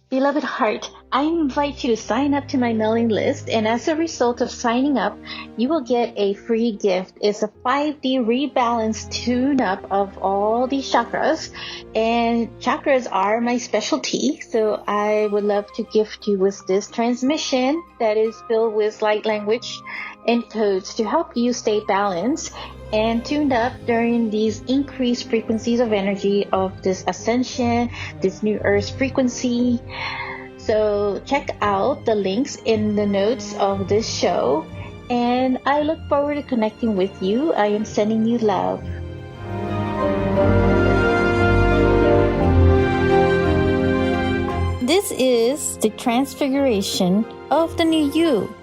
Beloved heart, I invite you to sign up to my mailing list, and as a result of signing up, you will get a free gift. It's a 5D rebalance tune-up of all these chakras, and chakras are my specialty, so I would love to gift you with this transmission that is filled with light language and codes to help you stay balanced and tuned up during these increased frequencies of energy of this ascension, this new earth frequency. So check out the links in the notes of this show, and I look forward to connecting with you. I am sending you love. This is the transfiguration of the new you.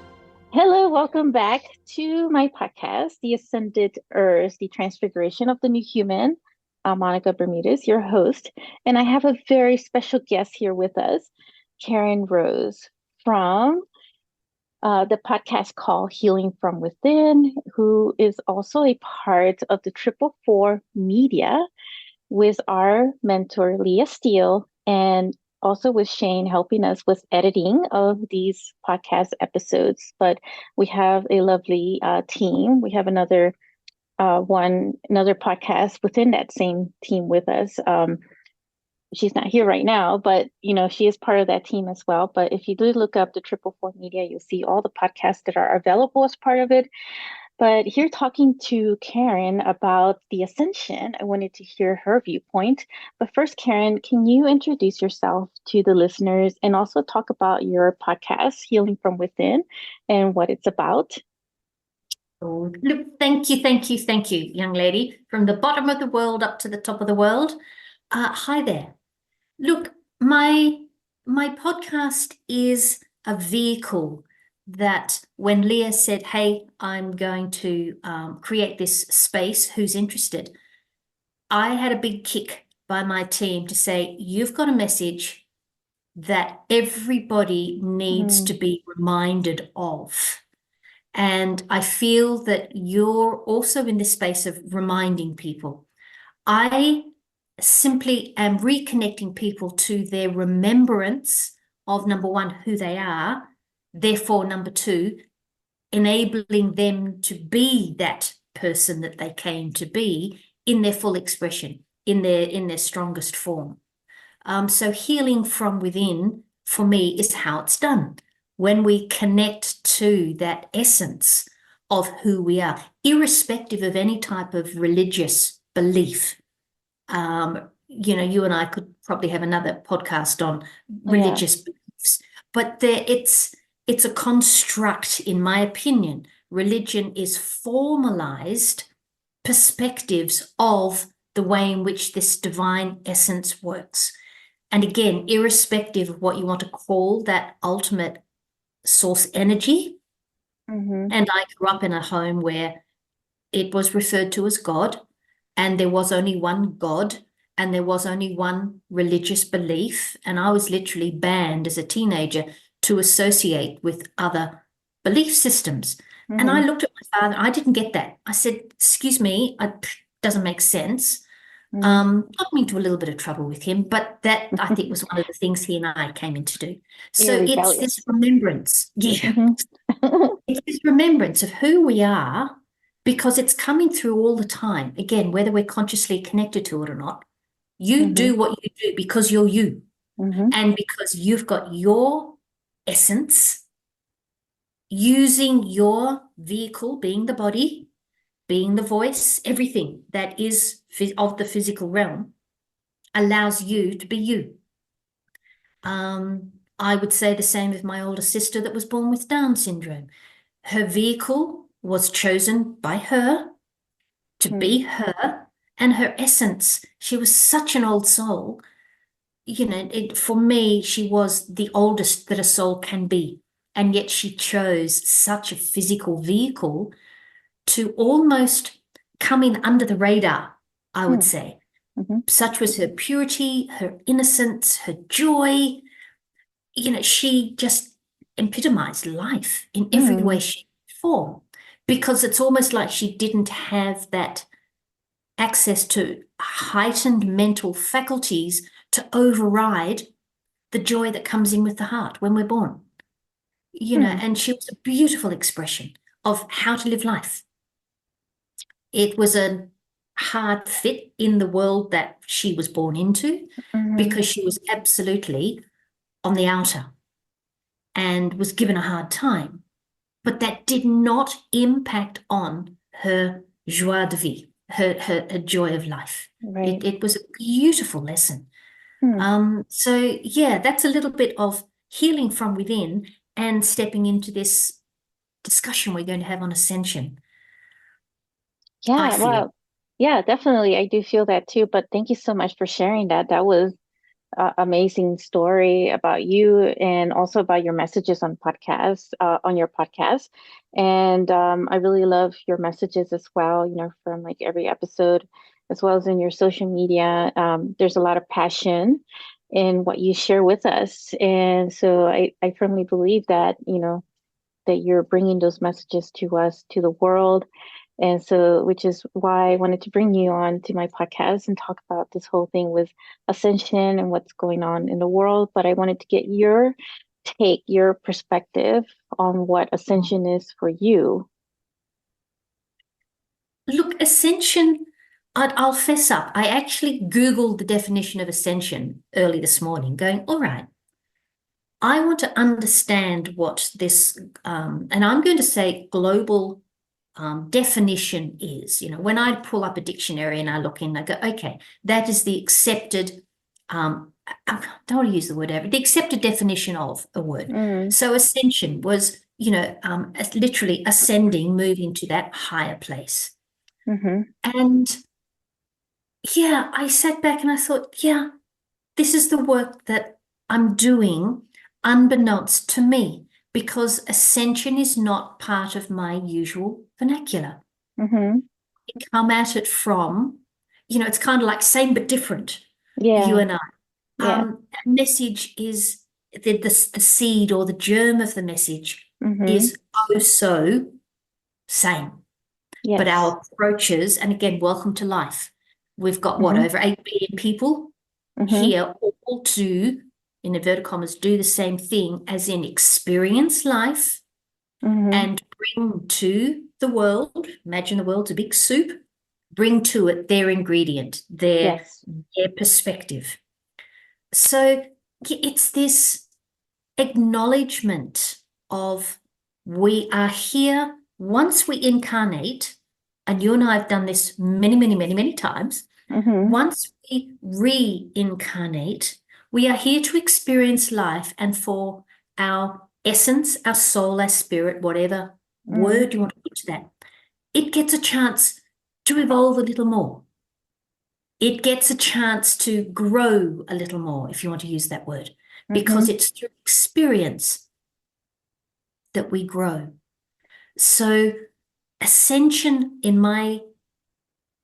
Hello, welcome back to my podcast, The Ascended Earth, the Transfiguration of the New Human. I'm Monica Bermudez, your host, and I have a very special guest here with us, Keryn Rose from the podcast called Healing from Within, who is also a part of the 444 Media with our mentor, Leah Steele, and also with Shane helping us with editing of these podcast episodes. But we have a lovely team. We have another podcast within that same team with us. She's not here right now, but she is part of that team as well. But if you do look up the 444 Media, you'll see all the podcasts that are available as part of it. But here talking to Keryn about the Ascension, I wanted to hear her viewpoint. But first, Keryn, can you introduce yourself to the listeners and also talk about your podcast, Healing from Within, and what it's about? Oh, look, thank you, young lady. From the bottom of the world up to the top of the world. Hi there. Look, my podcast is a vehicle that when Leah said, hey, I'm going to create this space, who's interested? I had a big kick by my team to say, you've got a message that everybody needs to be reminded of. And I feel that you're also in this space of reminding people. I simply am reconnecting people to their remembrance of, number one, who they are. Therefore, number two, enabling them to be that person that they came to be in their full expression, in their strongest form. So healing from within, for me, is how it's done. When we connect to that essence of who we are, irrespective of any type of religious belief. You and I could probably have another podcast on religious beliefs, but it's a construct, in my opinion. Religion is formalized perspectives of the way in which this divine essence works. And again, irrespective of what you want to call that ultimate source energy. And I grew up in a home where it was referred to as God, and there was only one God, and there was only one religious belief. And I was literally banned as a teenager to associate with other belief systems. And I looked at my father, I didn't get that. I said, excuse me, it doesn't make sense. Got me into a little bit of trouble with him, but that I think was one of the things he and I came in to do. So it's this remembrance. It's this remembrance of who we are, because it's coming through all the time. Again, whether we're consciously connected to it or not, you do what you do because you're you. And because you've got your essence, using your vehicle, being the body, being the voice, everything that is of the physical realm allows you to be you. I would say the same with my older sister that was born with Down syndrome. Her vehicle was chosen by her to be her, and her essence, she was such an old soul. For me, she was the oldest that a soul can be. And yet she chose such a physical vehicle to almost come in under the radar, I would say. Such was her purity, her innocence, her joy. She just epitomized life in every way, shape, form, because it's almost like she didn't have that access to heightened mental faculties to override the joy that comes in with the heart when we're born. And she was a beautiful expression of how to live life. It was a hard fit in the world that she was born into because she was absolutely on the outer and was given a hard time. But that did not impact on her joie de vivre, her joy of life. Right. It was a beautiful lesson. So yeah, that's a little bit of healing from within and stepping into this discussion we're going to have on Ascension. I Yeah, feel. well, yeah, definitely. I do feel that too. But thank you so much for sharing that. That was an amazing story about you and also about your messages on on your podcast. And I really love your messages as well, from like every episode, as well as in your social media. There's a lot of passion in what you share with us. And so I firmly believe that, that you're bringing those messages to us, to the world. And so, which is why I wanted to bring you on to my podcast and talk about this whole thing with Ascension and what's going on in the world. But I wanted to get your take, your perspective on what Ascension is for you. Look, Ascension, I'll fess up. I actually Googled the definition of Ascension early this morning, going, all right, I want to understand what this, and I'm going to say global definition is. When I pull up a dictionary and I look in, I go, okay, that is the accepted, I don't want to use the word ever, the accepted definition of a word. So ascension was, literally ascending, moving to that higher place. And yeah, I sat back and I thought, yeah, this is the work that I'm doing unbeknownst to me, because ascension is not part of my usual vernacular. I come at it from, it's kind of like same but different, you and I. Yeah. Message is the seed or the germ of the message is oh so same. Yes. But our approaches, and again, welcome to life. We've got what, over 8 billion people here, all to, in inverted commas, do the same thing, as in experience life and bring to the world, imagine the world's a big soup, bring to it their ingredient, their perspective. So it's this acknowledgement of we are here once we incarnate, and you and I have done this many, many, many, many times. Once we reincarnate, we are here to experience life, and for our essence, our soul, our spirit, whatever word you want to put to that, it gets a chance to evolve a little more. It gets a chance to grow a little more, if you want to use that word, because it's through experience that we grow. So ascension, in my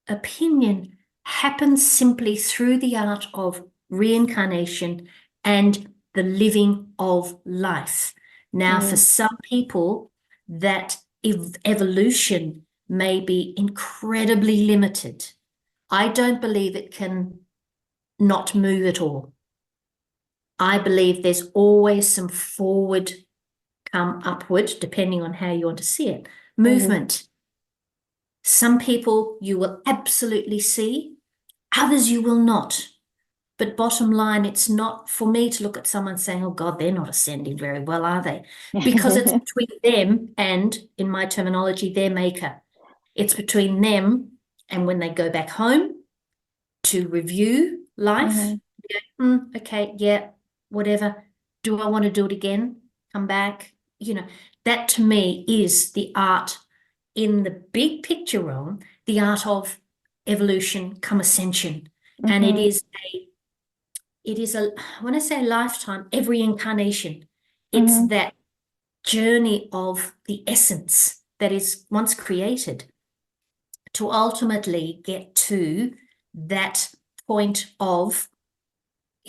opinion, happens simply through the art of reincarnation and the living of life. Now, for some people, that evolution may be incredibly limited. I don't believe it can not move at all. I believe there's always some forward come upward, depending on how you want to see it, movement. Some people you will absolutely see, others you will not. But bottom line, it's not for me to look at someone saying, oh God, they're not ascending very well, are they? Because it's between them and, in my terminology, their maker. It's between them and when they go back home to review life. Okay, yeah, whatever. Do I want to do it again? Come back? That to me is the art, in the big picture realm, the art of evolution come ascension. And it is a, when I say lifetime, every incarnation, it's that journey of the essence that is once created to ultimately get to that point of,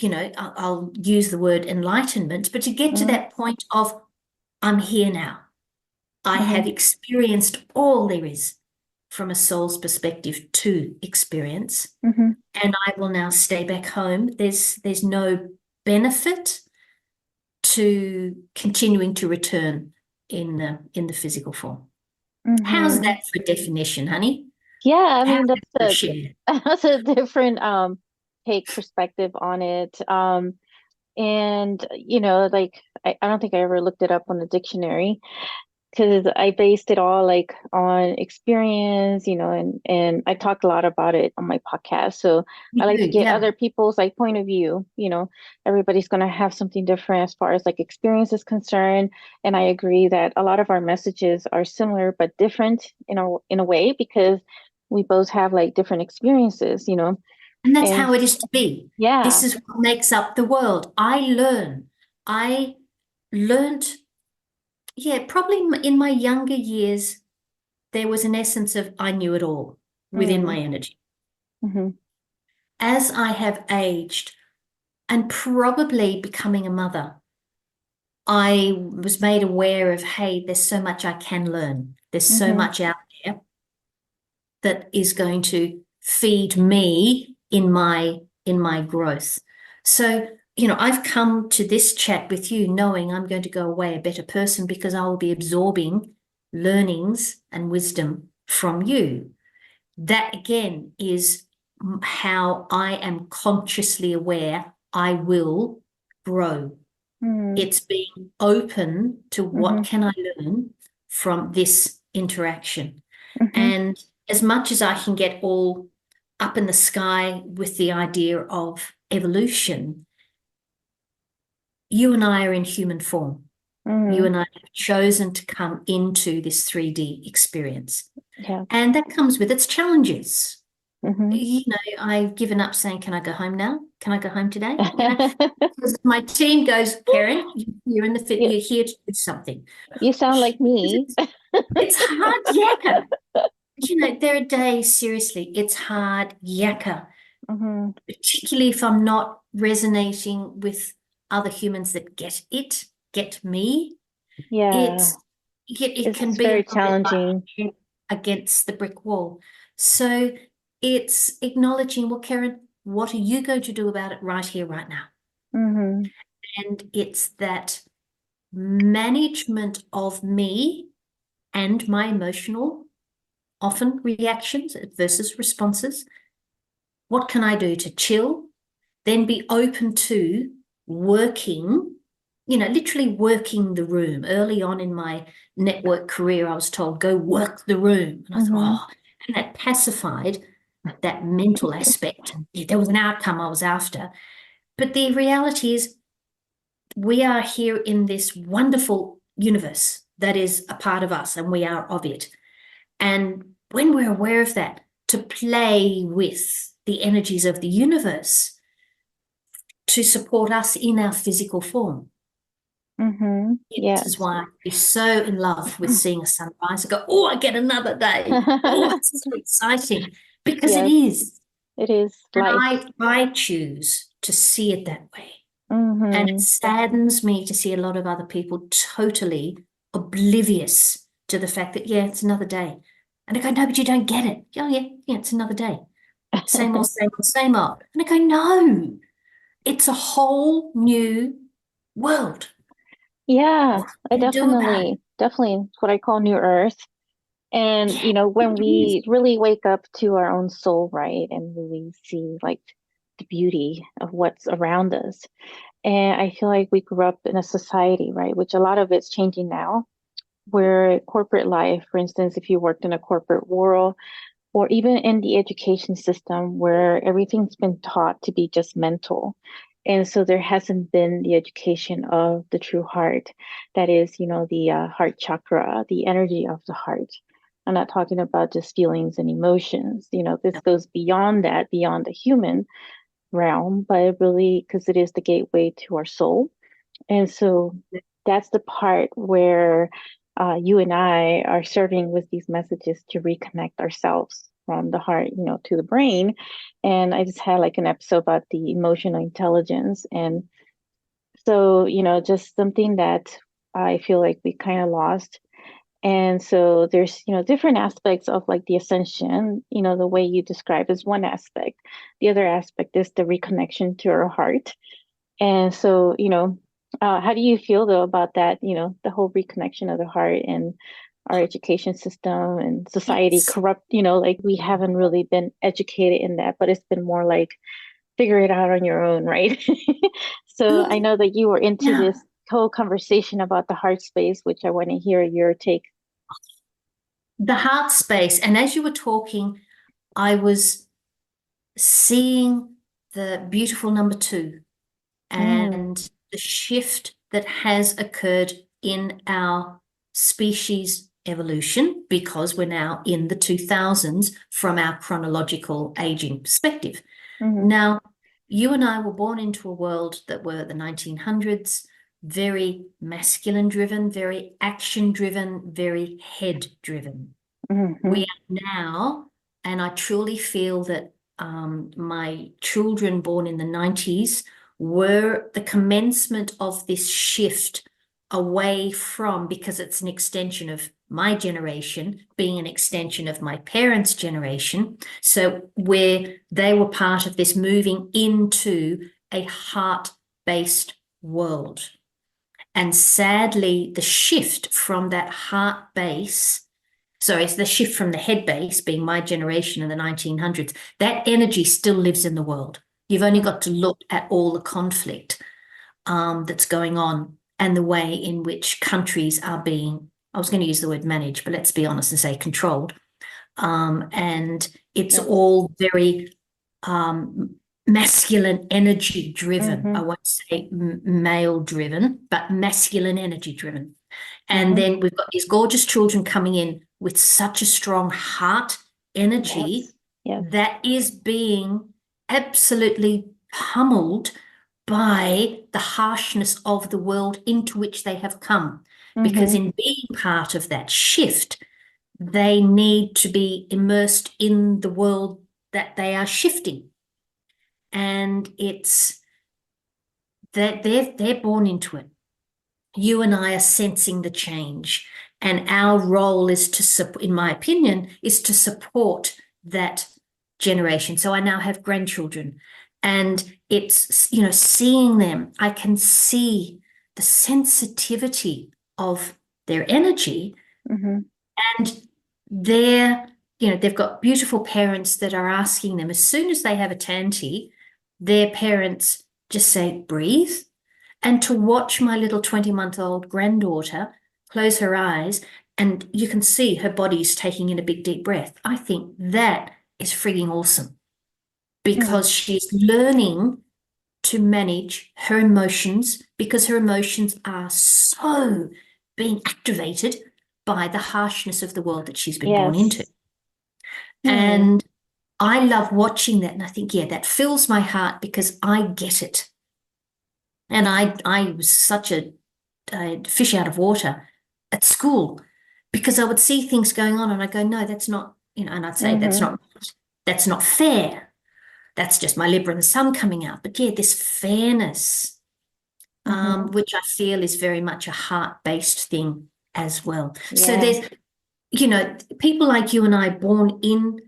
I'll use the word enlightenment, but to get to that point of, I'm here now. I have experienced all there is from a soul's perspective to experience, and I will now stay back home. There's no benefit to continuing to return in the physical form. How's that for definition, honey? Yeah, I mean, How's that for share? that's a different take perspective on it. And like I don't think I ever looked it up on the dictionary because I based it all like on experience, and I talked a lot about it on my podcast. So I like to get Yeah. other people's like point of view. Everybody's gonna have something different as far as like experience is concerned. And I agree that a lot of our messages are similar but different in a way because we both have like different experiences. And that's And how it is to be. yeah. This is what makes up the world. I learned, yeah, probably in my younger years, there was an essence of I knew it all within my energy. Mm-hmm. As I have aged and probably becoming a mother, I was made aware of, hey, there's so much I can learn. There's so Mm-hmm. much out there that is going to feed me in my growth. So, I've come to this chat with you knowing I'm going to go away a better person because I will be absorbing learnings and wisdom from you. That again is how I am consciously aware I will grow. Mm-hmm. It's being open to Mm-hmm. what can I learn from this interaction. Mm-hmm. And as much as I can get all up in the sky with the idea of evolution, you and I are in human form. You and I have chosen to come into this 3D experience. Yeah. And that comes with its challenges. Mm-hmm. I've given up saying, can I go home now? Can I go home today? Because my team goes, Keryn, you're in the fit, you, you're here to do something. you sound like me. It's hard yakka. There are days, seriously, it's hard yakka, Mm-hmm. particularly if I'm not resonating with other humans that get me. Yeah. It can It's be a very little bit like challenging. against the brick wall. So it's acknowledging, well, Keryn, what are you going to do about it right here, right now? Mm-hmm. And it's that management of me and my emotional, often reactions versus responses. What can I do to chill? Then be open to working, literally working the room. Early on in my network career, I was told, go work the room. And I Mm-hmm. thought, and that pacified that mental aspect. There was an outcome I was after. But the reality is, we are here in this wonderful universe that is a part of us, and we are of it. And when we're aware of that, to play with the energies of the universe to support us in our physical form. Mm-hmm. This is why I'm so in love with seeing a sunrise. I go, oh, I get another day. Oh, it's so exciting because it Yes, is. it is And life. I choose to see it that way. And Mm-hmm. it saddens me to see a lot of other people totally oblivious to the fact that, yeah, it's another day. And I go, no, but you don't get it. Oh, yeah, it's another day. Same old, same old, same old. And I go, no, it's a whole new world. Yeah, What I can you do about it? definitely it's what I call New Earth. And, Yeah, when it is. we really wake up to our own soul, right, and really see like the beauty of what's around us. And I feel like we grew up in a society, right, which a lot of it's changing now, where corporate life, for instance, if you worked in a corporate world, or even in the education system where everything's been taught to be just mental. And so there hasn't been the education of the true heart. That is, the heart chakra, the energy of the heart. I'm not talking about just feelings and emotions. This goes beyond that, beyond the human realm, but it really, because it is the gateway to our soul. And so that's the part where you and I are serving with these messages to reconnect ourselves from the heart, to the brain. And I just had like an episode about the emotional intelligence. And so, just something that I feel like we kind of lost. And so there's, different aspects of like the ascension, the way you describe is one aspect. The other aspect is the reconnection to our heart. And so, How do you feel though about that, the whole reconnection of the heart and our education system and society It's corrupt, like we haven't really been educated in that, but it's been more like figure it out on your own, right? So look I know that you were into now. this whole conversation about the heart space, which I want to hear your take. The heart space, and as you were talking, I was seeing the beautiful number two Mm, and the shift that has occurred in our species evolution because we're now in the 2000s from our chronological aging perspective. hmm Now, you and I were born into a world that were the 1900s, very masculine driven, very action driven, very head driven. We hmm are now, and I truly feel that my children born in the 90s were the commencement of this shift away from, because it's an extension of my generation, being an extension of my parents' generation. So where they were part of this moving into a heart-based world. And sadly, the shift from that heart base, so it's the shift from the head base, being my generation in the 1900s, that energy still lives in the world. You've only got to look at all the conflict that's going on and the way in which countries are being, I was going to use the word managed, but let's be honest and say controlled. And it's Yes. all very um, masculine energy driven. hmm I won't say male driven, but masculine energy driven. And hmm then we've got these gorgeous children coming in with such a strong heart energy Yes. Yes. that is being absolutely pummeled by the harshness of the world into which they have come. Because hmm in being part of that shift, they need to be immersed in the world that they are shifting. And it's that they're born into it. You and I are sensing the change. And our role is to, in my opinion, is to support that generation. So I now have grandchildren, and it's, seeing them, I can see the sensitivity of their energy, hmm and they've got beautiful parents that are asking them, as soon as they have a tanty, their parents just say, breathe. And to watch my little 20-month-old granddaughter close her eyes and you can see her body's taking in a big, deep breath, I think that is freaking awesome Mm. because she's learning to manage her emotions because her emotions are so being activated by the harshness of the world that she's been born into. Yes. Hmm. And I love watching that. And I think, yeah, that fills my heart because I get it. And I was such a fish out of water at school because I would see things going on and I go, no, that's not, and I'd say hmm that's not fair. That's just my Libra and Sun coming out. But yeah, this fairness, hmm which I feel is very much a heart-based thing as well. So Yeah. there's, people like you and I born in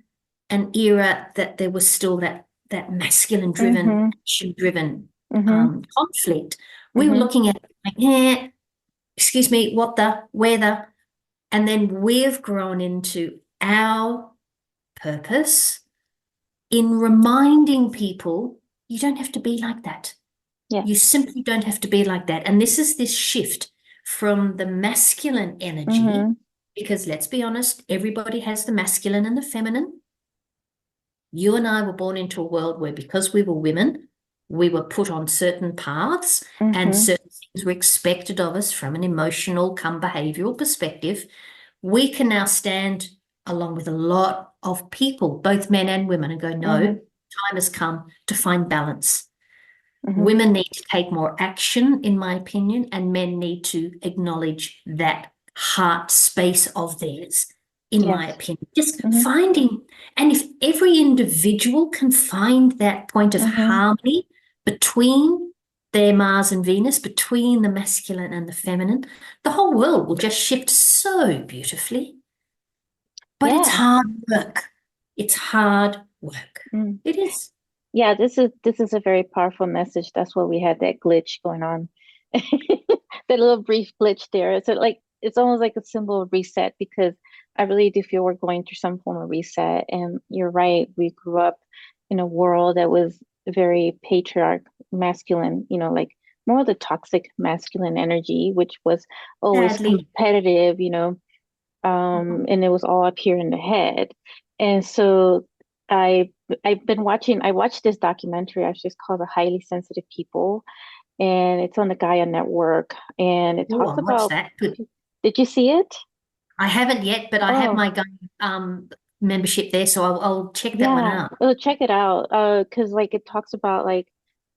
an era that there was still that masculine driven, hmm action driven hmm conflict. We were hmm looking at it like, excuse me, what the, where the, and then we've grown into our purpose in reminding people you don't have to be like that. You Yes. simply don't have to be like that. And this is this shift from the masculine energy, hmm because let's be honest, everybody has the masculine and the feminine. You and I were born into a world where, because we were women, we were put on certain paths and hmm certain things were expected of us from an emotional come behavioral perspective. We can now stand along with a lot of people, both men and women, and go, no, hmm time has come to find balance. hmm Women need to take more action, in my opinion, and men need to acknowledge that heart space of theirs, in my Yes. opinion. Just hmm finding, and if every individual can find that point of hmm harmony between their Mars and Venus, between the masculine and the feminine, the whole world will just shift so beautifully. But it's Yeah. hard work. It's hard work. Mm. It is. Yeah, this is a very powerful message. That's why we had that glitch going on That little brief glitch there. So like it's almost like a symbol of reset because I really do feel we're going through some form of reset. And you're right, we grew up in a world that was very patriarch masculine, like more of the toxic masculine energy, which was always Sadly. competitive, and it was all up here in the head. And so I I watched this documentary actually, it's called The Highly Sensitive People, and it's on the Gaia Network, and it Oh, talks I'll watch about, that. Good. did you see it? I haven't yet, but I have Oh, my membership there, so I'll check that one yeah. out. Oh, check it out. Because like it talks about like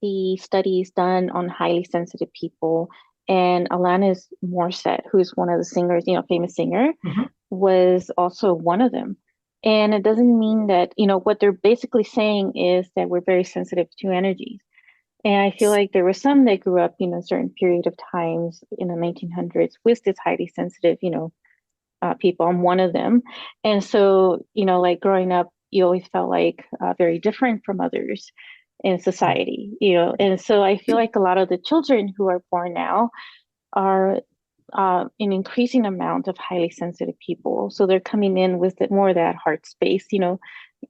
the studies done on highly sensitive people, and Alanis Morissette, who's one of the singers, famous singer, Mhm. was also one of them. And it doesn't mean that, what they're basically saying is that we're very sensitive to energies. And I feel like there were some that grew up, a certain period of times in the 1900s with this highly sensitive, people. I'm one of them. And so, like growing up, you always felt like very different from others in society, And so I feel like a lot of the children who are born now are an increasing amount of highly sensitive people. So they're coming in with more of that heart space,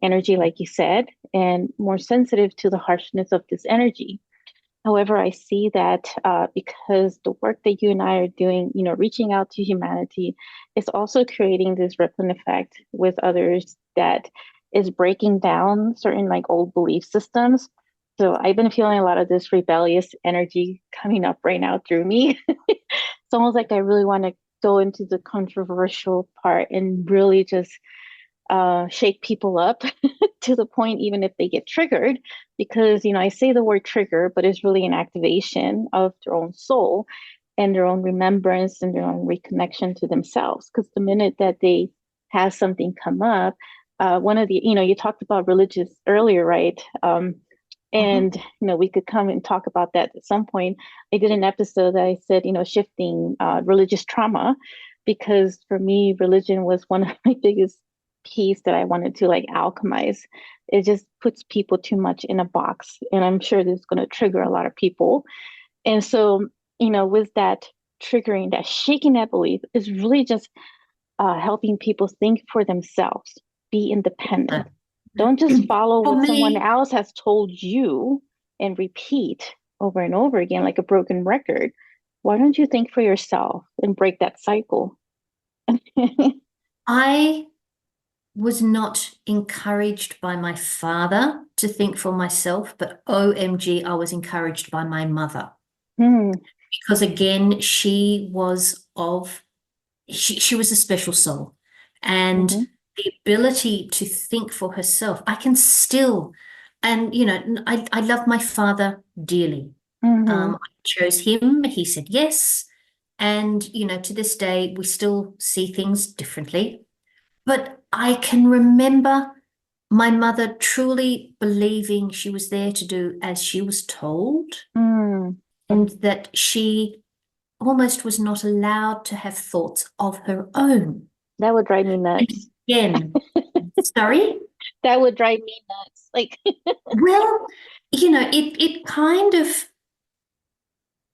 energy, like you said, and more sensitive to the harshness of this energy. However, I see that because the work that you and I are doing, reaching out to humanity, is also creating this rippling effect with others that is breaking down certain like old belief systems. So I've been feeling a lot of this rebellious energy coming up right now through me. It's almost like I really want to go into the controversial part and really just shake people up to the point, even if they get triggered, because, I say the word trigger, but it's really an activation of their own soul and their own remembrance and their own reconnection to themselves. Because the minute that they have something come up, one of the, you talked about religious earlier, right? And Mhm. we could come and talk about that at some point. I did an episode that I said, shifting religious trauma, because for me, religion was one of my biggest piece that I wanted to like alchemize. It just puts people too much in a box, and I'm sure this is going to trigger a lot of people. And so, with that triggering, that shaking that belief is really just helping people think for themselves, be independent. So, Don't just follow for what someone me, else has told you and repeat over and over again like a broken record. Why don't you think for yourself and break that cycle? I was not encouraged by my father to think for myself, but OMG, I was encouraged by my mother. Hmm. Because again, she was a special soul. And Hmm. the ability to think for herself, I can still, and I love my father dearly. Hmm. I chose him, he said yes. And, to this day, we still see things differently. But I can remember my mother truly believing she was there to do as she was told, Hmm. and that she almost was not allowed to have thoughts of her own. That would drive me And nuts. again, sorry? That would drive me nuts. Like, Well, it kind of,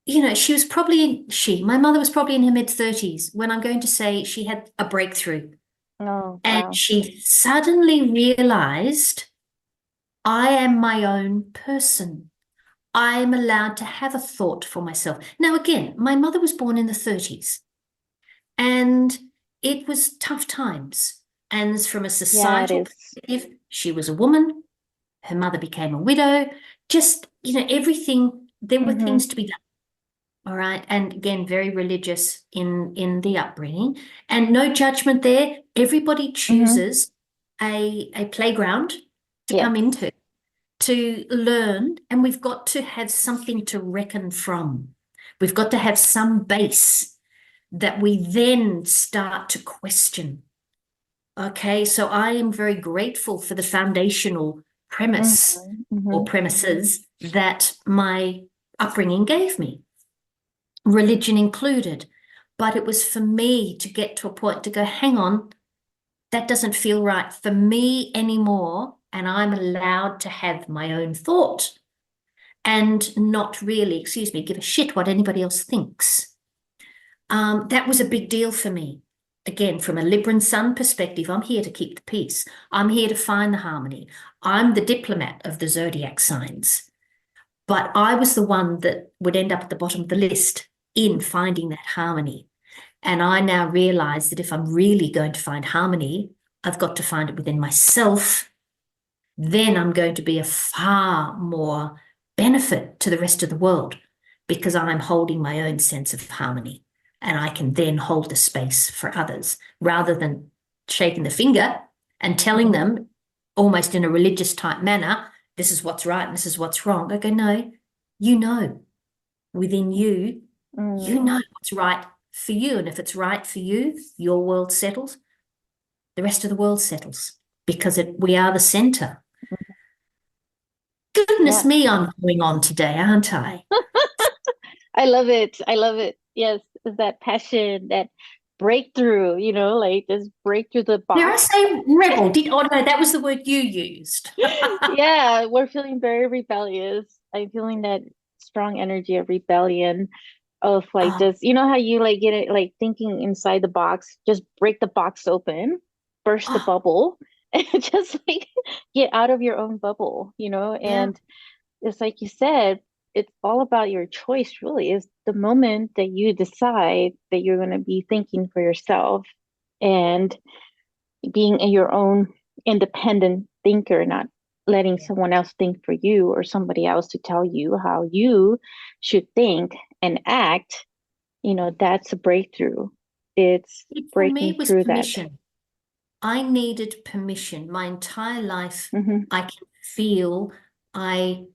my mother was probably in her mid-30s when I'm going to say she had a breakthrough. oh, And wow. she suddenly realized, I am my own person. I am allowed to have a thought for myself. Now, again, my mother was born in the 30s and it was tough times. And from a Yeah, it societal is. perspective, she was a woman, her mother became a widow, just, everything, there were Hmm. things to be done. All right. And again, very religious in the upbringing, and no judgment there. Everybody Hmm. chooses a playground to Yes. come into, to learn, and we've got to have something to reckon from. We've got to have some base that we then start to question. Okay, so I am very grateful for the foundational Hmm. premise or Hmm. premises that my upbringing gave me, religion included. But it was for me to get to a point to go, hang on, that doesn't feel right for me anymore. And I'm allowed to have my own thought. and not really, give a shit what anybody else thinks. That was a big deal for me. Again, from a Libra and Sun perspective, I'm here to keep the peace. I'm here to find the harmony. I'm the diplomat of the zodiac signs. But I was the one that would end up at the bottom of the list in finding that harmony. And I now realize that if I'm really going to find harmony, I've got to find it within myself. Then I'm going to be a far more benefit to the rest of the world because I'm holding my own sense of harmony. And I can then hold the space for others rather than shaking the finger and telling them almost in a religious type manner, this is what's right and this is what's wrong. I go, no, you know, within you, you know what's right for you. And if it's right for you, your world settles, the rest of the world settles because we are the center. Goodness me, I'm going on today, aren't I? I love it. I love it. Yes, that passion, that breakthrough, like just break through the box. Did I say rebel? Oh no, that was the word you used. Yeah, we're feeling very rebellious. I'm feeling that strong energy of rebellion, of like just, how you like get it, like thinking inside the box, just break the box open, burst the bubble, and just like get out of your own bubble, and it's like you said, it's all about your choice, really. Is the moment that you decide that you're going to be thinking for yourself and being your own independent thinker, not letting someone else think for you or somebody else to tell you how you should think and act, that's a breakthrough. It's breaking through permission. that. I needed permission. My entire life, I can feel I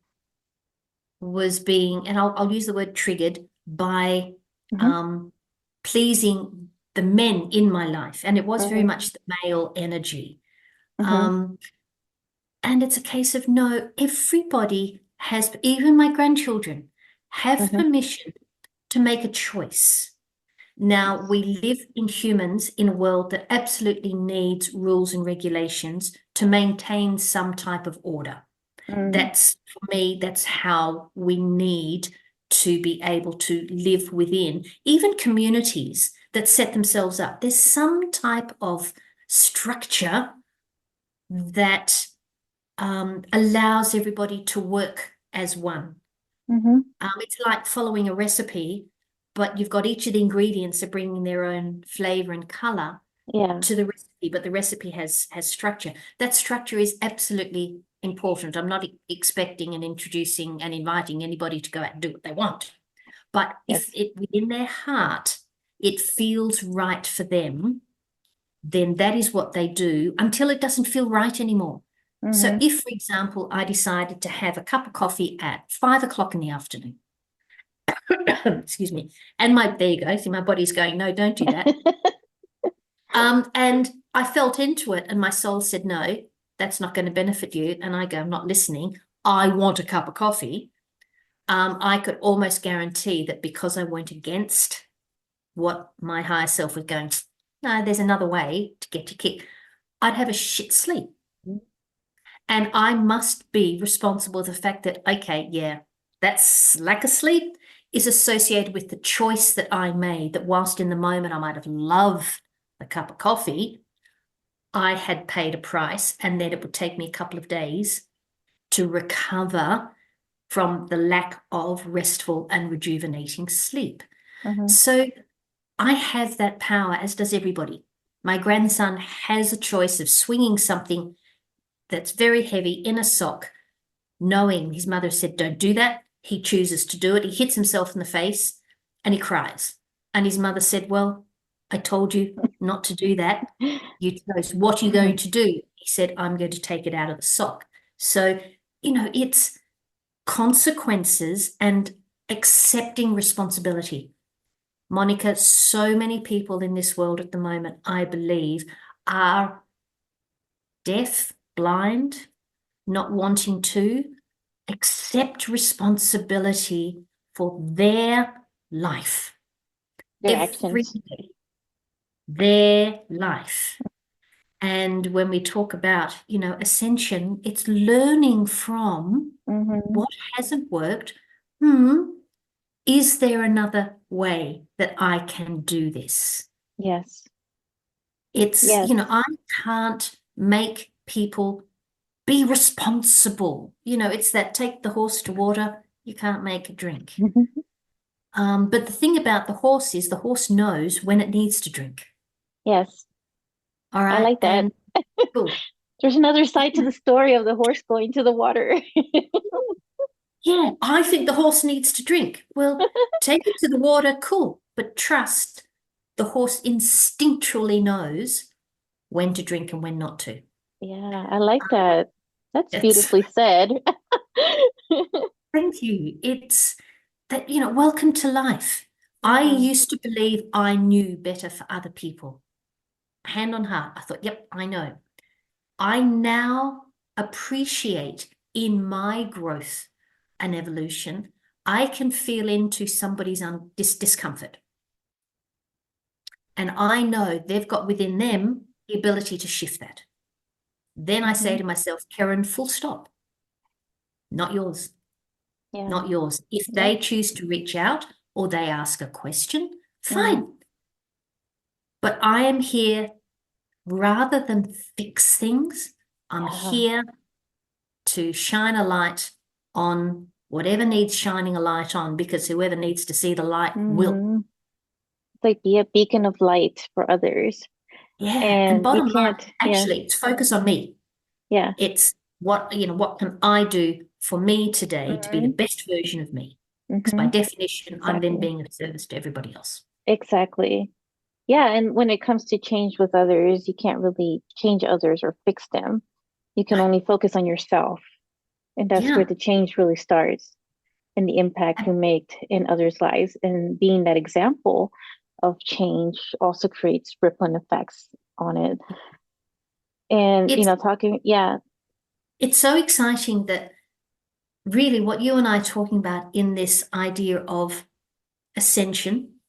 was being, and I'll use the word triggered by pleasing the men in my life. And it was very much the male energy. And it's a case of no, everybody has, even my grandchildren, have permission to make a choice. Now, we live in humans in a world that absolutely needs rules and regulations to maintain some type of order. That's, for me, that's how we need to be able to live within, even communities that set themselves up. There's some type of structure that allows everybody to work as one. It's like following a recipe, but you've got each of the ingredients are bringing their own flavor and color to the recipe, but the recipe has structure. That structure is absolutely important. I'm not expecting and introducing and inviting anybody to go out and do what they want. But if it within their heart, it feels right for them, then that is what they do until it doesn't feel right anymore. So if, for example, I decided to have a cup of coffee at 5 o'clock in the afternoon, excuse me, and there you go, see, my body's going, no, don't do that. And I felt into it and my soul said, no, that's not going to benefit you. And I go, I'm not listening. I want a cup of coffee. I could almost guarantee that because I went against what my higher self was going, no, there's another way to get your kick, I'd have a shit sleep. And I must be responsible for the fact that, okay, yeah, that lack of sleep is associated with the choice that I made, that whilst in the moment I might have loved a cup of coffee, I had paid a price, and then it would take me a couple of days to recover from the lack of restful and rejuvenating sleep. So I have that power, as does everybody. My grandson has a choice of swinging something that's very heavy in a sock, knowing his mother said, don't do that. He chooses to do it. He hits himself in the face and he cries. And his mother said, well, I told you not to do that. You chose, what are you going to do? He said, I'm going to take it out of the sock. So, it's consequences and accepting responsibility. Monica, so many people in this world at the moment, I believe, are deaf, blind, not wanting to accept responsibility for their life. Their actions. Their life. And when we talk about, ascension, it's learning from Mm-hmm. what hasn't worked. Hmm, is there another way that I can do this? Yes. It's, Yes. I can't make people be responsible. It's that take the horse to water, you can't make it drink. But the thing about the horse is the horse knows when it needs to drink. Yes. All I right. like that. And cool. There's another side to the story of the horse going to the water. Yeah, I think the horse needs to drink. Well, take it to the water, cool. But trust the horse instinctually knows when to drink and when not to. Yeah, I like that. That's It's beautifully said. Thank you. It's that, welcome to life. I Yeah. used to believe I knew better for other people. Hand on heart, I thought, yep, I know. I now appreciate in my growth and evolution, I can feel into somebody's discomfort. And I know they've got within them the ability to shift that. Then I say Hmm. to myself, Keryn, full stop. Not yours. Yeah. Not yours. If Yep. they choose to reach out or they ask a question, Hmm. fine. But I am here rather than fix things, I'm Yeah. here to shine a light on whatever needs shining a light on, because whoever needs to see the light will. Hmm. It's like be a beacon of light for others. Yeah. And And you bottom line, can't, yeah, actually, it's focus on me. yeah. It's what can I do for me today to be the Hmm. best version of me? Because by Hmm. definition, I'm then Exactly. being of service to everybody else. Exactly. Yeah, and when it comes to change with others, you can't really change others or fix them. You can only focus on yourself. And that's where Yeah. the change really starts and the impact you And make in others' lives. And being that example of change also creates rippling effects on it. And, it's talking, yeah. it's so exciting that really what you and I are talking about in this idea of ascension,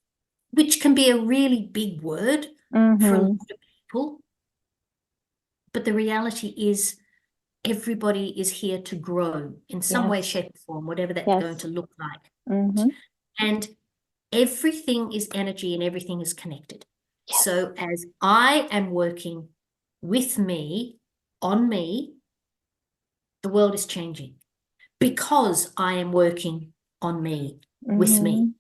which can be a really big word for a lot Mm-hmm. of people, but the reality is everybody is here to grow in some way, Yes. shape, or form, whatever that's going Yes. to look like. Mm-hmm. And everything is energy and everything is connected. Yes. So as I am working with me, on me, the world is changing because I am working on me, with me. Mm-hmm.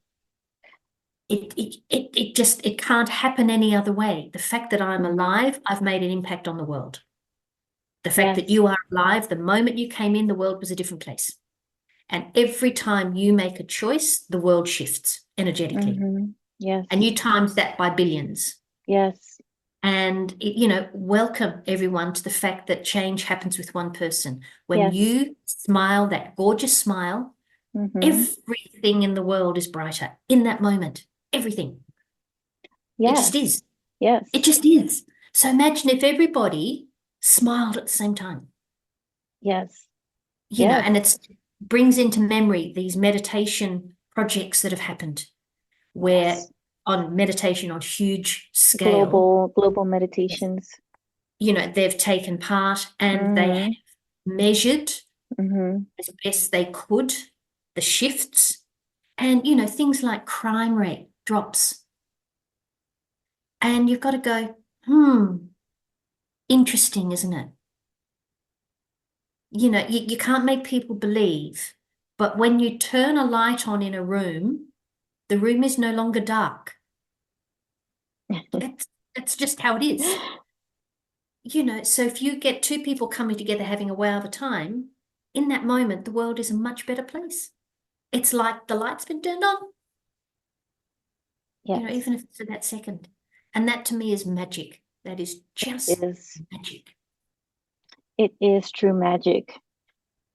It can't happen any other way. The fact that I'm Mm-hmm. alive, I've made an impact on the world. The fact that Yes. you are alive, the moment you came in, the world was a different place. And every time you make a choice, the world shifts energetically. Mm-hmm. Yes. And you times that by billions. Yes. And, welcome everyone to the fact that change happens with one person. When Yes. you smile, that gorgeous smile, Mm-hmm. everything in the world is brighter in that moment. Everything. It just Yes. is. It Yes. just is. So imagine if everybody smiled at the same time, Yes. Yes. and it brings into memory these meditation projects that have happened where Yes. on meditation on huge scale, Global meditations. they've taken part and they have Mm-hmm. measured Mm-hmm. as best they could the shifts and, things like crime rate drops. And you've got to go, interesting, isn't it? You can't make people believe, but when you turn a light on in a room, the room is no longer dark. That's just how it is. So if you get two people coming together having a wow of a time, in that moment, the world is a much better place. It's like the light's been turned on, Yes. even if it's for that second. And that to me is magic. That is It just is. magic. It is true magic.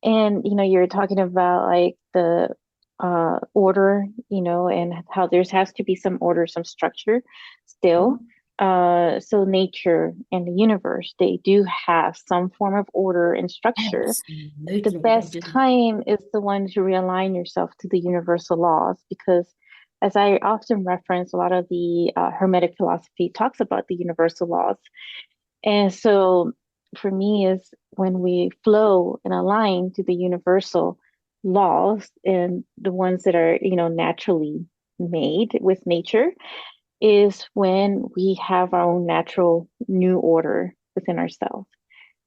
And you're talking about like the order, and how there has to be some order, some structure still. Mhm. So nature and the universe, they do have some form of order and structure. The Absolutely, they best do. time is the one to realign yourself to the universal laws, because as I often reference, a lot of the Hermetic philosophy talks about the universal laws. And so for me is when we flow and align to the universal laws and the ones that are, naturally made with nature is when we have our own natural new order within ourselves.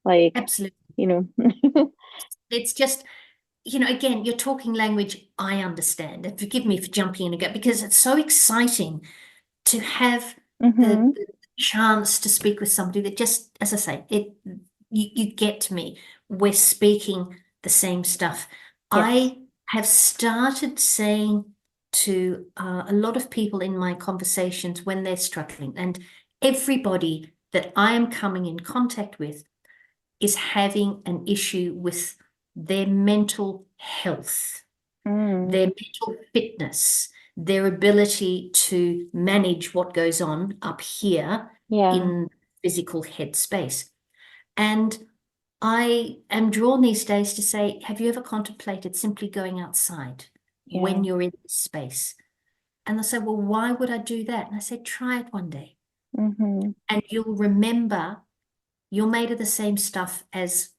Like, Absolutely. you know, It's just, again, you're talking language I understand. And forgive me for jumping in again because it's so exciting to have the, hmm the chance to speak with somebody that just, as I say, you get me. We're speaking the same stuff. yes. I have started saying to a lot of people in my conversations when they're struggling, and everybody that I am coming in contact with is having an issue with their mental health, Mm, their mental fitness, their ability to manage what goes on up here yeah, in physical head space. And I am drawn these days to say, have you ever contemplated simply going outside yeah. when you're in this space? And they say, well, why would I do that? And I said, try it one day. hmm And you'll remember you're made of the same stuff as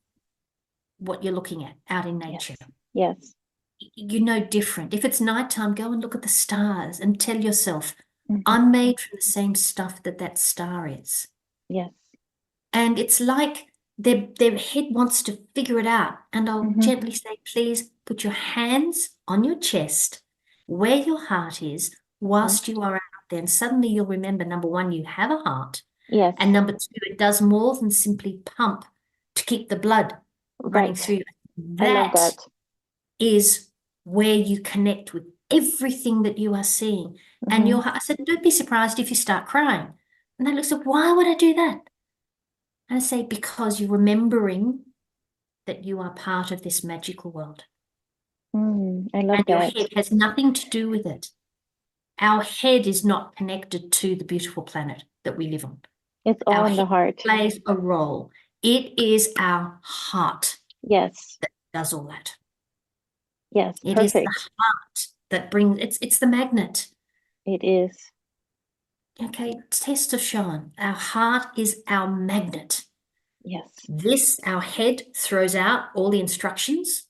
what you're looking at out in Yes. nature. Yes. You're no different. If it's nighttime, go and look at the stars and tell yourself, hmm I'm made from the same stuff that that star is. Yes. And it's like their head wants to figure it out. And I'll hmm gently say, please put your hands on your chest where your heart is whilst you are out there. And suddenly you'll remember, number one, you have a heart. Yes. And number two, it does more than simply pump to keep the blood running Right. through. I love That that. is where you connect with everything that you are seeing. And hmm I said, don't be surprised if you start crying. And they looked at, why would I do that? And I say, because you're remembering that you are part of this magical world. I love And your that. head has nothing to do with it. Our head is not connected to the beautiful planet that we live on. It's all Our in the head heart. plays a role. It is our heart Yes. that does all that. Yes. It is the Perfect. heart that brings it's the magnet. It is. Okay, tests have shown our heart is our magnet. Yes. This, our head throws out all the instructions,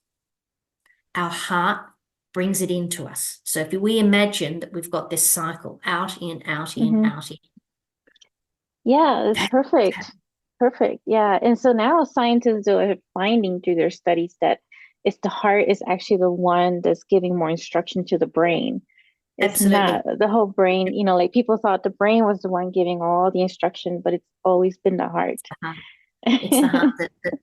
our heart brings it into us. So if we imagine that we've got this cycle out, in, out, in, hmm out, in, Yeah, it's that's perfect. happening. Perfect. Yeah. And so now scientists are finding through their studies that it's the heart is actually the one that's giving more instruction to the brain. It's not Absolutely. the whole brain, like people thought the brain was the one giving all the instruction, but it's always been the heart. Uh-huh. It's the heart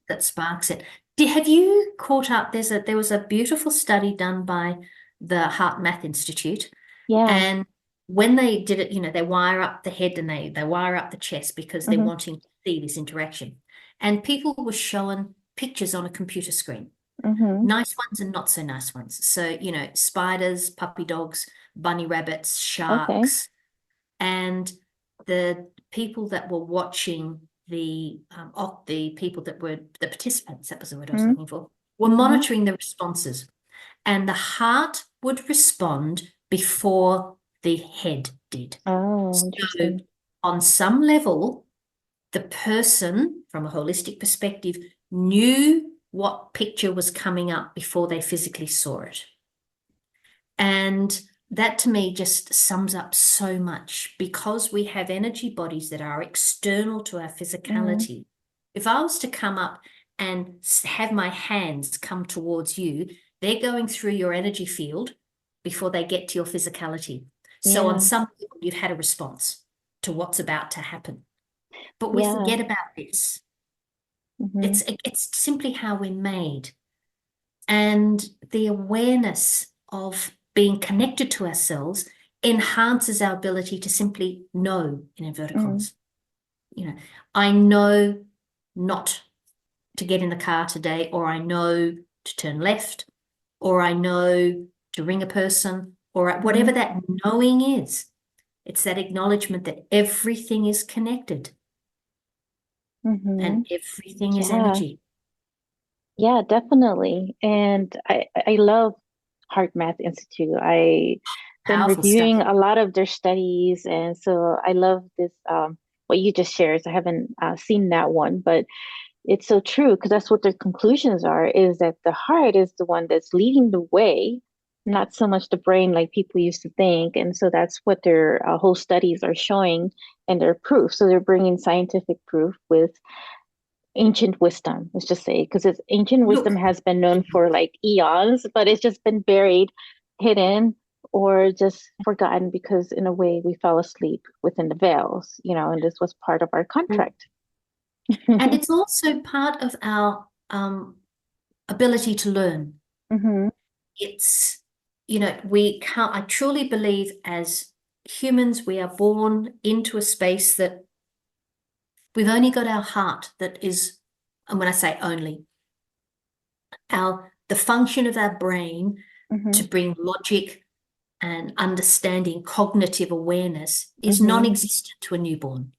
that sparks it. Have you caught up? There was a beautiful study done by the Heart Math Institute, Yeah. and when they did it, they wire up the head and they wire up the chest because they're hmm wanting to see this interaction. And people were shown pictures on a computer screen, hmm nice ones and not so nice ones. So, spiders, puppy dogs, bunny rabbits, Okay. sharks, and the people that were watching the people that were the participants, that was the word I was Mm-hmm. looking for, were Mm-hmm. monitoring the responses. And the heart would respond before the head did. Oh, So, interesting. on some level, the person, from a holistic perspective, knew what picture was coming up before they physically saw it. And that to me just sums up so much because we have energy bodies that are external to our Mm-hmm. physicality. If I was to come up and have my hands come towards you, they're going through your energy field before they get to your physicality. So on Yeah. some level, you've had a response to what's about to happen. But we Yeah. forget about this. Mm-hmm. It's simply how we're made. And the awareness of being connected to ourselves enhances our ability to simply know, in inverted Mm-hmm. commas. You know, I know not to get in the car today, or I know to turn left, or I know to ring a person, or Mm-hmm. whatever that knowing is. It's that acknowledgement that everything is connected Mm-hmm. and everything is Yeah. energy. Yeah, definitely. And I love Heart Math Institute. I been Powerful reviewing stuff. a lot of their studies, and so I love this what you just shared. I haven't seen that one, but it's so true because that's what their conclusions are, is that the heart is the one that's leading the way, not so much the brain like people used to think. And so that's what their whole studies are showing and their proof. So they're bringing scientific proof with ancient wisdom, let's just say, because it's ancient wisdom Look, has been known for like eons, but it's just been buried, hidden, or just forgotten because in a way we fell asleep within the veils, and this was part of our contract. and it's also part of our ability to learn. Hmm. It's, we can't, I truly believe as humans, we are born into a space that we've only got our heart that is, and when I say only, the function of our brain Hmm. to bring logic and understanding, cognitive awareness is Hmm. non-existent to a newborn.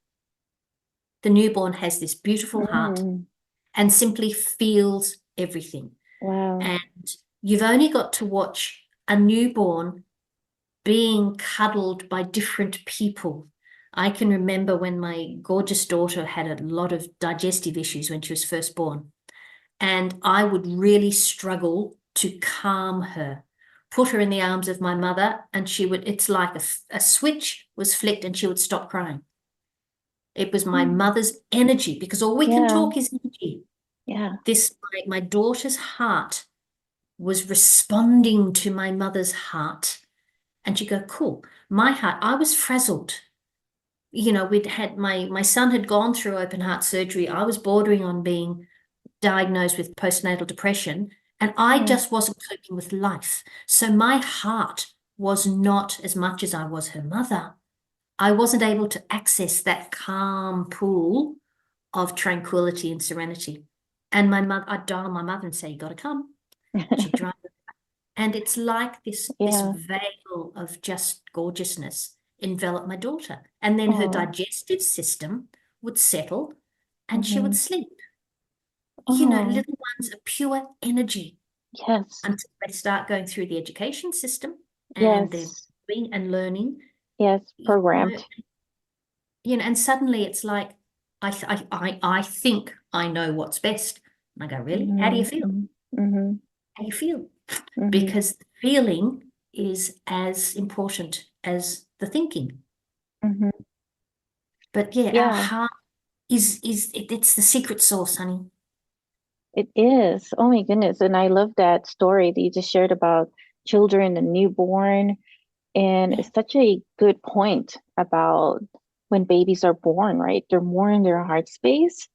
The newborn has this beautiful heart Mm. and simply feels everything. Wow. And you've only got to watch a newborn being cuddled by different people. I can remember when my gorgeous daughter had a lot of digestive issues when she was first born. And I would really struggle to calm her, put her in the arms of my mother, and it's like a switch was flicked and she would stop crying. It was my Mm. mother's energy, because all we can Yeah. talk is energy. Yeah. My daughter's heart was responding to my mother's heart. And you go, cool. My heart, I was frazzled. We'd had my son had gone through open heart surgery. I was bordering on being diagnosed with postnatal depression, and I Mm. just wasn't coping with life. So my heart was not as much as I was her mother. I wasn't able to access that calm pool of tranquility and serenity. And my mother, I'd dial my mother and say, you got to come. She'd drive. And it's like this Yeah. veil of just gorgeousness enveloped my daughter. And then her Oh. digestive system would settle and she would Hmm. sleep. Oh. Little ones are pure energy Yes. until they start going through the education system and they're Yes. doing and learning, Yes. you know, Programmed. and suddenly it's like, I think I know what's best. And I go, really? How do you Hmm. feel? Hmm. How do you feel? Hmm. Because the feeling is as important as the thinking. Hmm. But yeah, our Yeah. heart it's the secret sauce, honey. It is. Oh my goodness. And I love that story that you just shared about children and newborn. And Yeah, it's such a good point about when babies are born, right? They're more in their heart space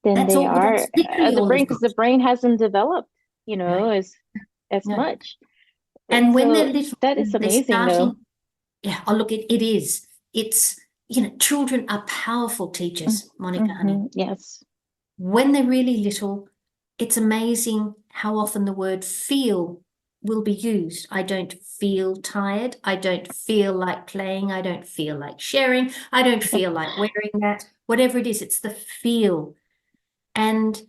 than that's they all. are That's literally the all brain, they've because got. the brain hasn't developed, No, as no. much. And when they're So little, that is they're amazing, though. starting. Yeah, oh look, it is. It's children are powerful teachers, Monica, honey. Mm-hmm. Yes. When they're really little, it's amazing how often the word feel will be used. I don't feel tired. I don't feel like playing. I don't feel like sharing. I don't feel like wearing that. Whatever it is, it's the feel. And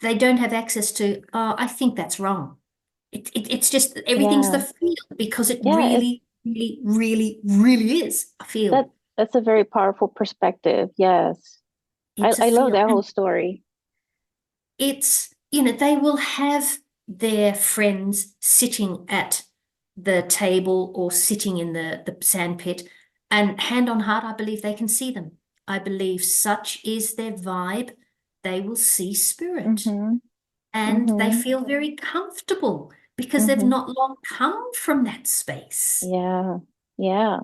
they don't have access to, oh, I think that's wrong. It's just everything's the Yeah. feel because it Yeah. really, really, really, really is a That feel. that's a very powerful perspective. Yes. I, It's a I love feel. that whole And story. they will have their friends sitting at the table or sitting in the sand pit, and hand on heart, I believe they can see them. I believe such is their vibe. They will see spirit Mm-hmm. and they Mm-hmm. feel very comfortable because they've Mm-hmm. not long come from that space. Yeah. Yeah.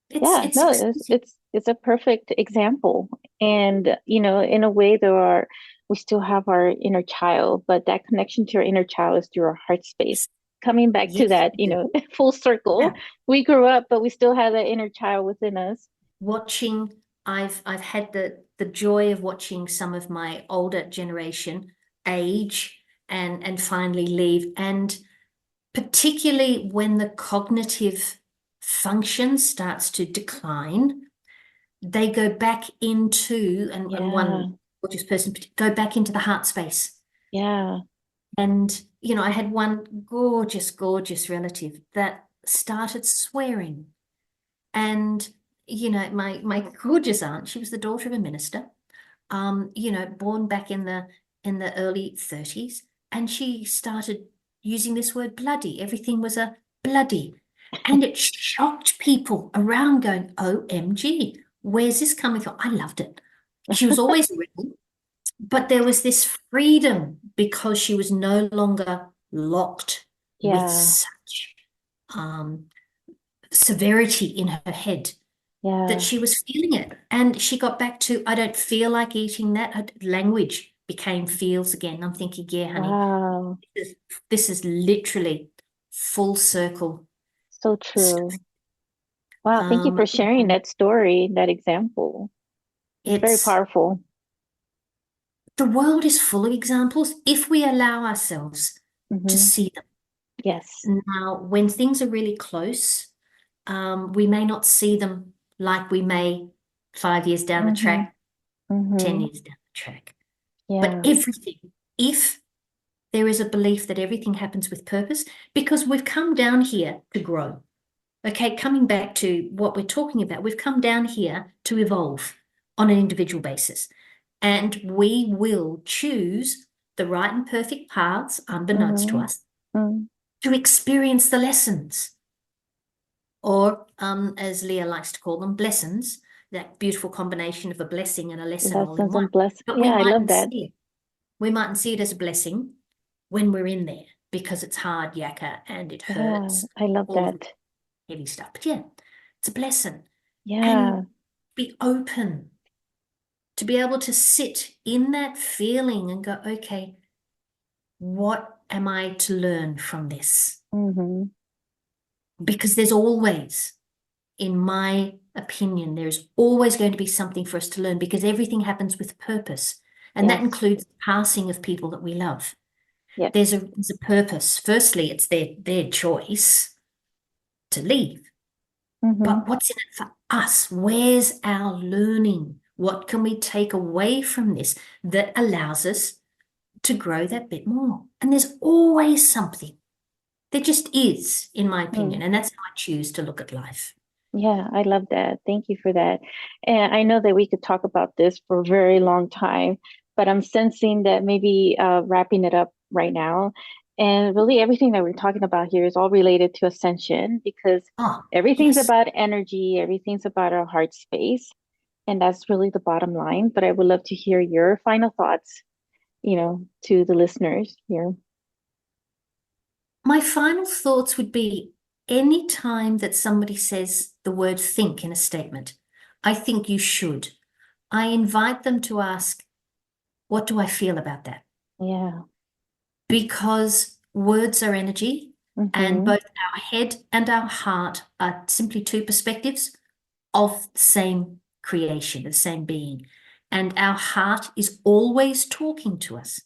It's Yeah, it's no, it's exquisite. it's it's a perfect example. And in a way we still have our inner child, but that connection to our inner child is through our heart space. Yes, Coming back to yes, that, we do. full circle. Yeah. We grew up, but we still have that inner child within us. Watching, I've had the joy of watching some of my older generation age and finally leave, and particularly when the cognitive function starts to decline, they go back into, and Yeah. one gorgeous person go back into the heart space. Yeah. And, I had one gorgeous, gorgeous relative that started swearing. And my gorgeous aunt, she was the daughter of a minister, born back in the early 30s, and she started using this word bloody. Everything was a bloody. And it shocked people around going, OMG, where's this coming from? I loved it. She was always real, but there was this freedom because she was no longer locked with Yeah. such severity in her head that Yeah. she was feeling it. And she got back to, I don't feel like eating that. Her language became feels again. I'm thinking, yeah, honey, Wow. this is literally full circle So stuff. true. Wow. Thank you for sharing And that story, that example. It's very it's powerful. the world is full of examples if we allow ourselves to Hmm. see them. Yes. Now, when things are really close, we may not see them like we may 5 years down the Hmm. track, 10 Hmm. years down the track. But Yeah. everything, if there is a belief that everything happens with purpose, because we've come down here to grow. Okay, coming back to what we're talking about, we've come down here to evolve on an individual basis. And we will choose the right and perfect paths, unbeknownst to Hmm. us, Mm. to experience the lessons, or as Leah likes to call them, blessings, that beautiful combination of a blessing and a lesson all in Lessons one. and bless. But Yeah, I love that. we mightn't see it as a blessing when we're in there because it's hard yakka and it Yeah, hurts, I love all of the that. heavy stuff. But yeah, it's a blessing. Yeah. And be open to be able to sit in that feeling and go, okay, what am I to learn from this? Hmm. Because there's always, in my opinion, there's always going to be something for us to learn because everything happens with purpose. And that Yes. includes the passing of people that we love. Yes. There's a purpose. Firstly, it's their choice to leave. Hmm. But what's in it for us? Where's our learning? What can we take away from this that allows us to grow that bit more? And there's always something. There just is, in my opinion. Mm. And that's how I choose to look at life. Yeah, I love that. Thank you for that. And I know that we could talk about this for a very long time, but I'm sensing that maybe wrapping it up right now. And really, everything that we're talking about here is all related to ascension because Oh, everything's yes. about energy, everything's about our heart space. And that's really the bottom line. But I would love to hear your final thoughts, to the listeners here. My final thoughts would be any time that somebody says the word think in a statement, I think you should. I invite them to ask, what do I feel about that? Yeah. Because words are energy, and Mm-hmm. both our head and our heart are simply two perspectives of the same creation, the same being. And our heart is always talking to us,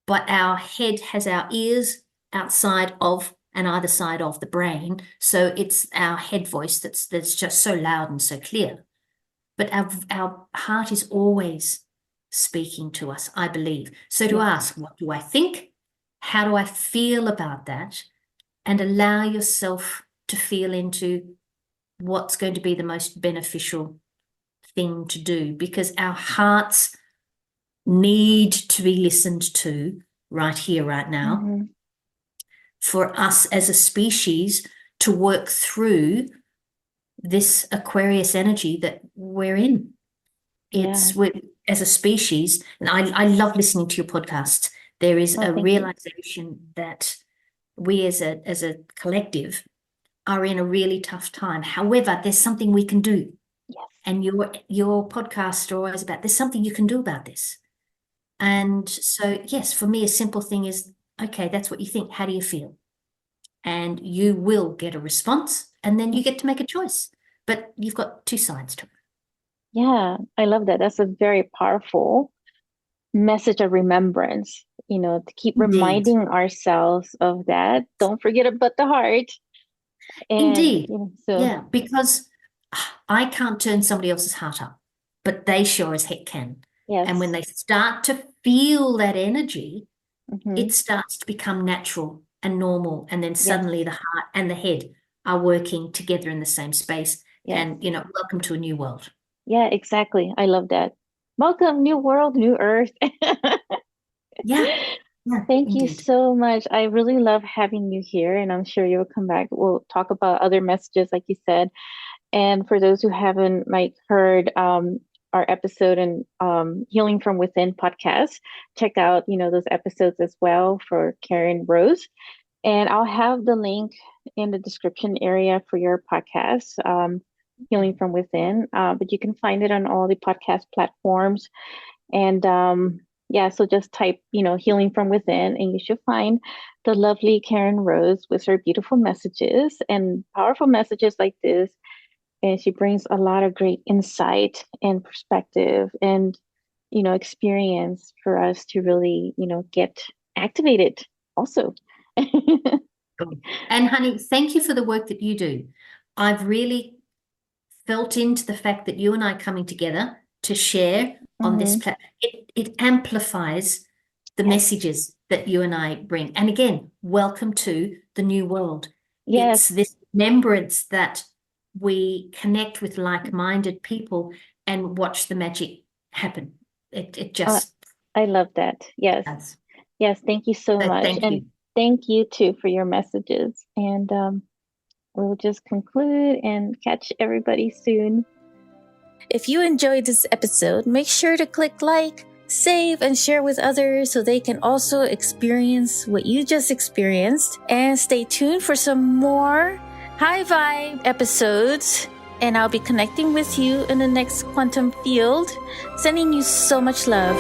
but our head has our ears outside of and either side of the brain. So it's our head voice that's just so loud and so clear. But our heart is always speaking to us, I believe. So to Yes. ask, what do I think? How do I feel about that? And allow yourself to feel into what's going to be the most beneficial thing to do, because our hearts need to be listened to right here, right now, Mm-hmm. for us as a species to work through this Aquarius energy that we're in. Yeah. As a species, and I love listening to your podcast. There is Oh, a thank you. realization that we as a collective are in a really tough time. However, there's something we can do. Yes. And your podcasts are always about there's something you can do about this. And so, yes, for me, a simple thing is, okay, that's what you think. How do you feel? And you will get a response, and then you get to make a choice. But you've got two sides to it. Yeah, I love that. That's a very powerful message of remembrance, to keep Indeed. reminding ourselves of that. Don't forget about the heart. And, Indeed. so Yeah, because I can't turn somebody else's heart up, but they sure as heck can. And when yes. they start to feel that energy, Hmm. it starts to become natural and normal. And then Yes. suddenly the heart and the head are working together in the same space. And, welcome to a new world. Yeah, exactly. I love that. Welcome, new world, new earth. Yeah. Thank you Indeed. so much. I really love having you here, and I'm sure you'll come back. We'll talk about other messages, like you said. And for those who haven't heard our episode and Healing from Within podcast, check out those episodes as well for Keryn Rose. And I'll have the link in the description area for your podcast, Healing from Within. But you can find it on all the podcast platforms. And so just type, Healing from Within, and you should find the lovely Keryn Rose with her beautiful messages and powerful messages like this. And she brings a lot of great insight and perspective and, experience for us to really, get activated also. And honey, thank you for the work that you do. I've really felt into the fact that you and I coming together to share on this platform. It amplifies the messages that you and I bring. And again, welcome to the new world. Yes. It's this remembrance that we connect with like-minded people and watch the magic happen. It just... I love that. Yes. does. Yes. Thank you so much. Thank you. Thank you too for your messages. And we'll just conclude and catch everybody soon. If you enjoyed this episode, make sure to click like, save, and share with others so they can also experience what you just experienced. And stay tuned for some more high vibe episodes. And I'll be connecting with you in the next quantum field. Sending you so much love.